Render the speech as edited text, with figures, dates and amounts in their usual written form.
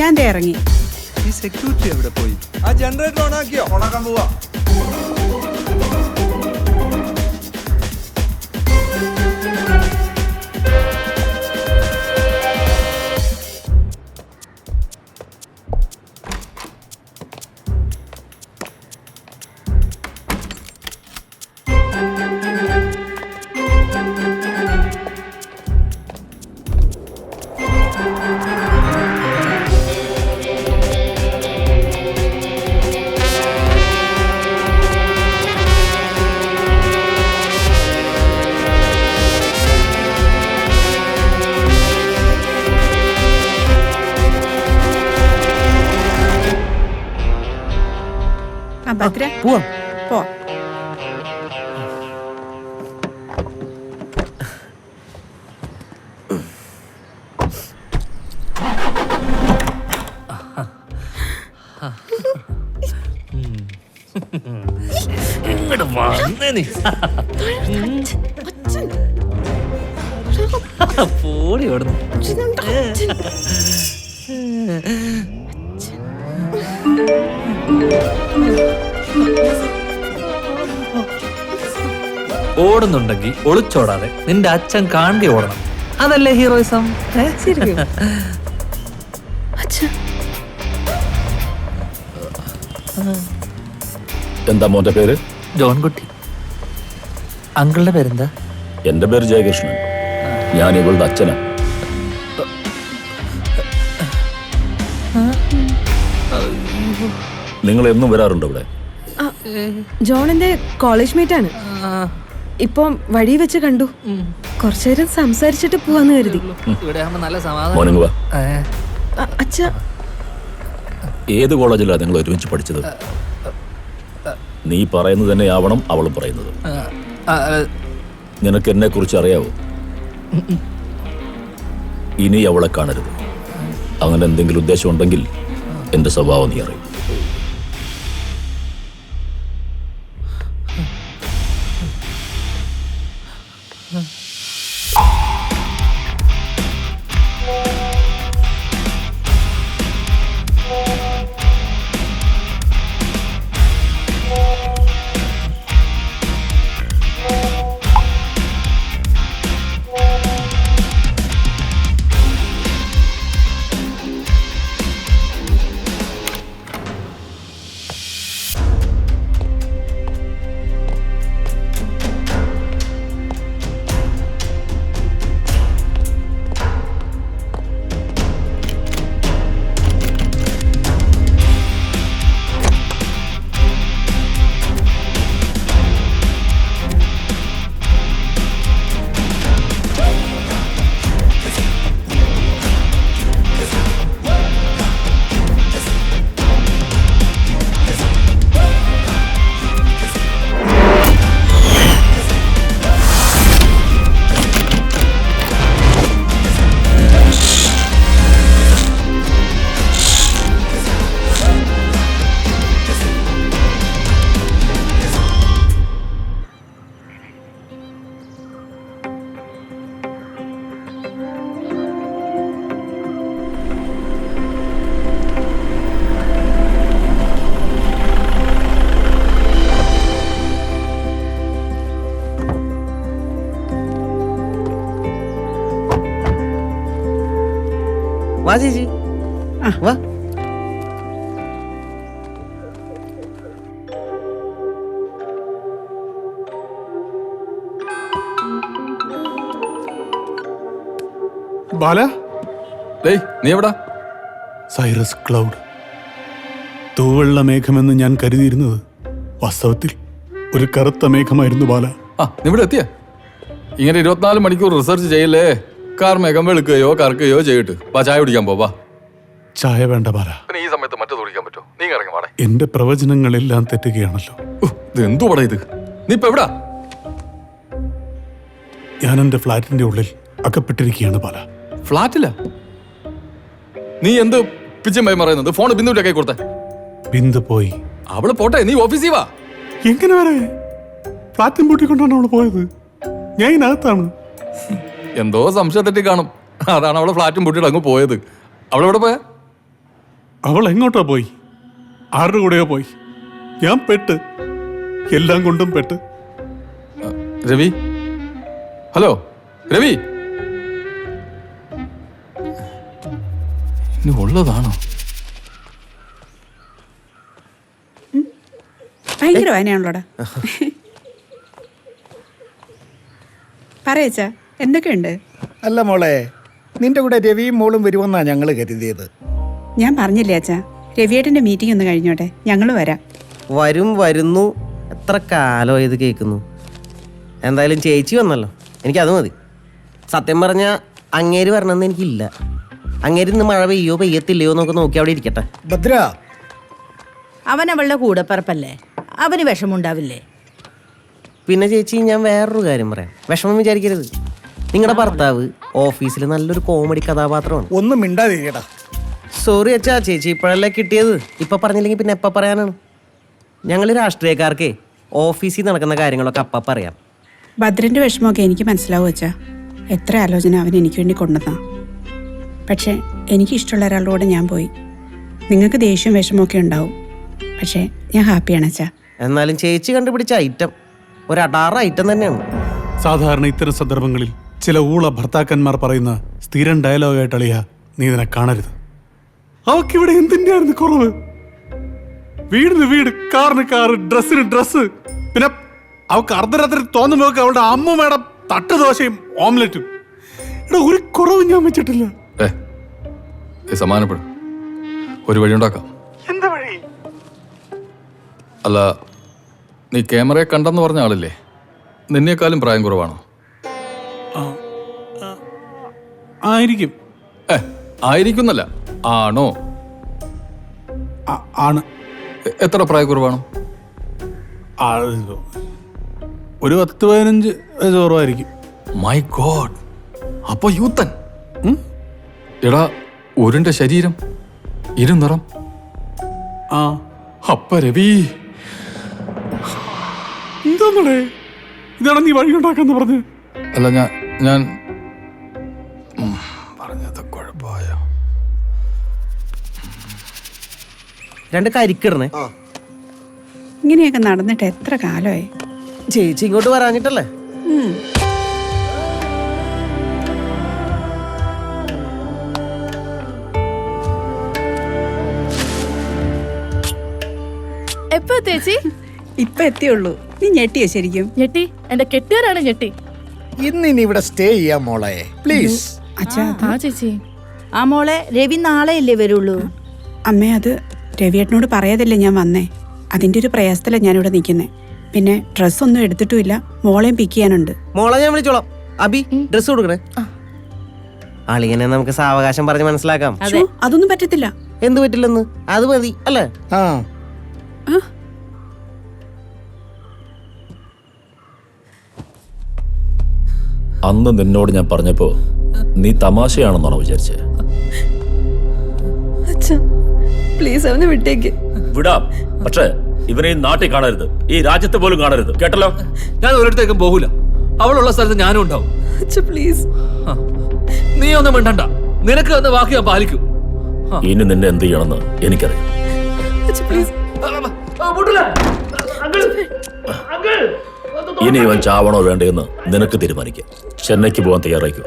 ഞാൻ ദേ ഇറങ്ങി. ഈ സെക്യൂരിറ്റി എവിടെ പോയി? ആ ജനറേറ്റർ ഓൺ ആക്കിയോ? ഓണാക്കാൻ പോവാ. ഭദ്ര പോവാം. പോ. ഇങ്ങോട്ട് വന്നേ നീ. പോടി ഓടുന്നു. ഓടുന്നുണ്ടെങ്കിൽ ഒളിച്ചോടാതെ നിന്റെ അച്ഛൻ കാണുക ഓടണം. അതല്ലേ ഹീറോയിസം. എന്താ മോന്റെ പേര്? ജോൺകുട്ടി. അങ്കിളുടെ പേരെന്താ? എന്റെ പേര് ജയകൃഷ്ണൻ. ഞാൻ ഇവളുടെ അച്ഛനാണ്. നിങ്ങൾ എന്നും വരാറുണ്ടോ ഇവിടെ? ജോണിന്റെ കോളേജ് മേറ്റ് ആണ്. ഇപ്പം വഴി വെച്ച് കണ്ടു. കുറച്ചു നേരം സംസാരിച്ചിട്ട് പോവാന്ന് കരുതി. മോർണിംഗ് വാ. അച്ഛാ, ഏത് കോളേജിലാണ് നിങ്ങൾ ഒരുമിച്ച് പഠിച്ചത്? നീ പറയുന്നത് തന്നെ ആവണം അവളും പറയുന്നത്. നിനക്ക് എന്നെ കുറിച്ച് അറിയാവോ? ഇനി അവളെ കാണരുത്. അങ്ങനെ എന്തെങ്കിലും ഉദ്ദേശം ഉണ്ടെങ്കിൽ എന്റെ സ്വഭാവം നീ അറിയും. വാ ചേച്ചി, വാ. ബാല, നീ എവിടാ? Cyrus cloud. തൂവെള്ള മേഘമെന്ന് ഞാൻ കരുതിയിരുന്നത് വാസ്തവത്തിൽ ഒരു കറുത്ത മേഘമായിരുന്നു ബാല. ഇവിടെ എത്തിയ ഇങ്ങനെ 24 മണിക്കൂർ റിസർച്ച് ചെയ്യല്ലേ. കാർ മേഘം വെളുക്കുകയോ കറക്കുകയോ ചെയ്തിട്ട് വാ, ചായ കുടിക്കാൻ പോവാ. ചായ വേണ്ട ബാല. ഈ സമയത്ത് മറ്റത് കുടിക്കാൻ പറ്റുമോ? നീ ഇറങ്ങി വാടേ. എന്റെ പ്രവചനങ്ങളെല്ലാം തെറ്റുകയാണല്ലോ. ഇത് എന്തു പടാ ഇത്? നീ ഇപ്പൊ എവിടാ? ഞാൻ എന്റെ ഫ്ലാറ്റിന്റെ ഉള്ളിൽ അകപ്പെട്ടിരിക്കുകയാണ് ബാല. ഫ്ലാറ്റില? നീ എന്ത് പിച്ചമ്പയം പറയുന്നത്? ഫോൺ ബിന്ദുവിന്റെ കൈ കൊടുത്തേ. ബിന്ദു പോയി. അവള് പോട്ടെ, നീ ഓഫീസിൽ വാ. എങ്ങനെ വരെ? ഫ്ലാറ്റും പൂട്ടിക്കൊണ്ടാണ് അവള് പോയത്. ഞാൻ ഇതിനകത്താണ്. എന്തോ സംശയം തെറ്റി കാണും. അതാണ് അവളെ ഫ്ലാറ്റും പൂട്ടിയിട്ട് അങ്ങ് പോയത്. അവളെവിടെ പോയാ? അവൾ എങ്ങോട്ടാ പോയി? ആരുടെ കൂടെയോ പോയി? ഞാൻ പെട്ട്, എല്ലാം കൊണ്ടും പെട്ട്. രവി, ഹലോ രവി, ഇനി ഉള്ളതാണോ? ഭയങ്കര വായനയാണല്ലോടാ. പറയച്ചാ, എന്തൊക്കെയുണ്ട്? അല്ല മോളെ, നിന്റെ കൂടെ രവിയും മോളും വരുമെന്നാ ഞങ്ങൾ കരുതിയത്. ഞാൻ പറഞ്ഞില്ലേ അച്ഛാ, രവിയേട്ടൻ്റെ മീറ്റിംഗ് ഒന്ന് കഴിഞ്ഞോട്ടെ, ഞങ്ങൾ വരാം. വരുന്നു. എത്ര കാലം ഇത് കേൾക്കുന്നു. എന്തായാലും ചേച്ചി വന്നല്ലോ, എനിക്കത് മതി. സത്യം പറഞ്ഞാൽ അങ്ങേര് വരണമെന്ന് എനിക്കില്ല. അങ്ങേര് ഇന്ന് മഴ പെയ്യോ പെയ്യത്തില്ലയോ എന്നൊക്കെ നോക്കി അവിടെ ഇരിക്കട്ടെ. ഭദ്ര, അവനവളുടെ കൂടപ്പറപ്പല്ലേ, അവന് വിഷമുണ്ടാവില്ലേ? പിന്നെ ചേച്ചി, ഞാൻ വേറൊരു കാര്യം പറയാം. വിഷമം വിചാരിക്കരുത്. നിങ്ങളുടെ ഭർത്താവ് ഓഫീസിൽ നല്ലൊരു കോമഡി കഥാപാത്രമാണ്. ഒന്നും മിണ്ടാതിരിക്കടാ. സോറി അച്ഛാ, ചേച്ചി ഇപ്പോഴല്ലേ കിട്ടിയത്. ഇപ്പം പറഞ്ഞില്ലെങ്കിൽ പിന്നെ എപ്പോൾ പറയാനാണ്? ഞങ്ങൾ രാഷ്ട്രീയക്കാർക്ക് ഓഫീസിൽ നടക്കുന്ന കാര്യങ്ങളൊക്കെ അപ്പം പറയാം. ഭദ്രൻ്റെ വിഷമമൊക്കെ എനിക്ക് മനസ്സിലാവും അച്ഛാ. എത്ര ആലോചന അവൻ എനിക്ക് വേണ്ടി കൊണ്ടുവന്നാ. പക്ഷേ എനിക്കിഷ്ടമുള്ള ഒരാളുടെ കൂടെ ഞാൻ പോയി. നിങ്ങൾക്ക് ദേഷ്യവും വിഷമമൊക്കെ ഉണ്ടാവും, പക്ഷേ ഞാൻ ഹാപ്പിയാണ് അച്ഛാ. എന്നാലും ചേച്ചി കണ്ടുപിടിച്ച ഐറ്റം ഒരു അടാറ് ഐറ്റം തന്നെയാണ്. സാധാരണ ഇത്തരം സന്ദർഭങ്ങളിൽ ചില ഊള ഭർത്താക്കന്മാർ പറയുന്ന സ്ഥിരം ഡയലോഗായിട്ട് അളിയ, നീ ഇതിനെ കാണരുത്. അവക്കിവിടെ എന്തിൻ്റെയായിരുന്നു കുറവ്? വീടിന് വീട്, കാറിന് കാറ്, ഡ്രസ്സിന് ഡ്രസ്സ്. പിന്നെ അവക്ക് അർദ്ധരാത്രി തോന്നുമ്പോഴൊക്കെ അവളുടെ അമ്മൂമ്മയുടെ തട്ടുദോശയും ഓംലെറ്റും. ഇവിടെ ഒരു കുറവും ഞാൻ വെച്ചിട്ടില്ല. സമാനപ്പെടും, ഒരു വഴി ഉണ്ടാക്കാം. എന്താ വഴി? അല്ല, നീ ക്യാമറയെ കണ്ടെന്ന് പറഞ്ഞ ആളില്ലേ, നിന്നേക്കാളും പ്രായം കുറവാണോ? ആയിരിക്കും. ആയിരിക്കുന്നല്ല, ആണോ? ആണ്. എത്ര പ്രായക്കുറവാണോ? ഒരു 10-15 കുറവായിരിക്കും. മൈ ഗോഡ്, അപ്പൊ യൂത്തൻ. എടാ, ഒരുന്റെ ശരീരം, ഇരുനിറം. അപ്പ രവി, എന്താന്നേ ഇതാണ് നീ വഴി ഉണ്ടാക്കാന്ന് പറഞ്ഞു? അല്ല, ഞാൻ പറഞ്ഞത് കുഴപ്പമായോ? രണ്ട് കരിക്കിടണേ. ഇങ്ങനെയൊക്കെ നടന്നിട്ട് എത്ര കാലമായി. ചേച്ചി ഇങ്ങോട്ട് വരാഞ്ഞിട്ടല്ലേ? എപ്പോ ചേച്ചി? ഇപ്പൊ എത്തിയുള്ളൂ. നീ ഞെട്ടിയോ ശരിക്കും? ഞെട്ടി, എന്റെ കെട്ടിയവരാണ് ഞെട്ടി. ഇന്നിനി ഇവിടെ സ്റ്റേ ചെയ്യാം മോളെ, പ്ലീസ്. അച്ഛാ, ആ ചേച്ചി. ആ മോളെ, രവി നാളെയല്ലേ വരുള്ളൂ? അമ്മേ, അത് രവിയേട്ടനോട് പറയാതല്ലേ ഞാൻ വന്നേ. അതിൻ്റെ ഒരു പ്രയാസത്തിലാണ് ഞാനിവിടെ നിൽക്കുന്നത്. പിന്നെ ഡ്രസ്സൊന്നും എടുത്തിട്ടുമില്ല, മോളെയും പിക്ക് ചെയ്യാനുണ്ട്. മോളെ ഞാൻ വിളിച്ചോളാം. അബി, ഡ്രസ് കൊടുക്കണേ. അളിയനെ നമുക്ക് സാവകാശം പറഞ്ഞ് മനസ്സിലാക്കാം. ശ്ശോ, അതൊന്നും പറ്റത്തില്ല. എന്ത് പറ്റില്ലെന്ന്? അത് മതി അല്ലേ? ആ, അന്ന് നിന്നോട് ഞാൻ പറഞ്ഞപ്പോ നീ തമാശയാണെന്നാണോ വിചാരിച്ചത്? അച്ഛാ, പ്ലീസ് അവനെ വിട്ടേക്ക്. വിടാം, പക്ഷേ ഇവനെ ഈ നാട്ടിൽ കാണരുത്, ഈ രാജ്യത്ത് പോലും കാണരുത്, കേട്ടല്ലോ? ഞാൻ ഒരിടത്തേക്കും പോകൂല. അവളുള്ള സ്ഥലത്ത് ഞാനും ഉണ്ടാവും. അച്ഛാ പ്ലീസ്. നീ ഒന്നും മിണ്ടണ്ട, നിനക്ക് എന്ന വാക്ക് ഞാൻ പാലിക്കും. ഇനി നിന്നെ എന്ത് ചെയ്യണമെന്ന് എനിക്കറിയാം. അച്ഛാ പ്ലീസ്. ഇനി ഇവൻ ചാവണോ വേണ്ടയെന്ന് നിനക്ക് തീരുമാനിക്കാം. ചെന്നൈക്ക് പോകാൻ തയ്യാറായിക്കോ.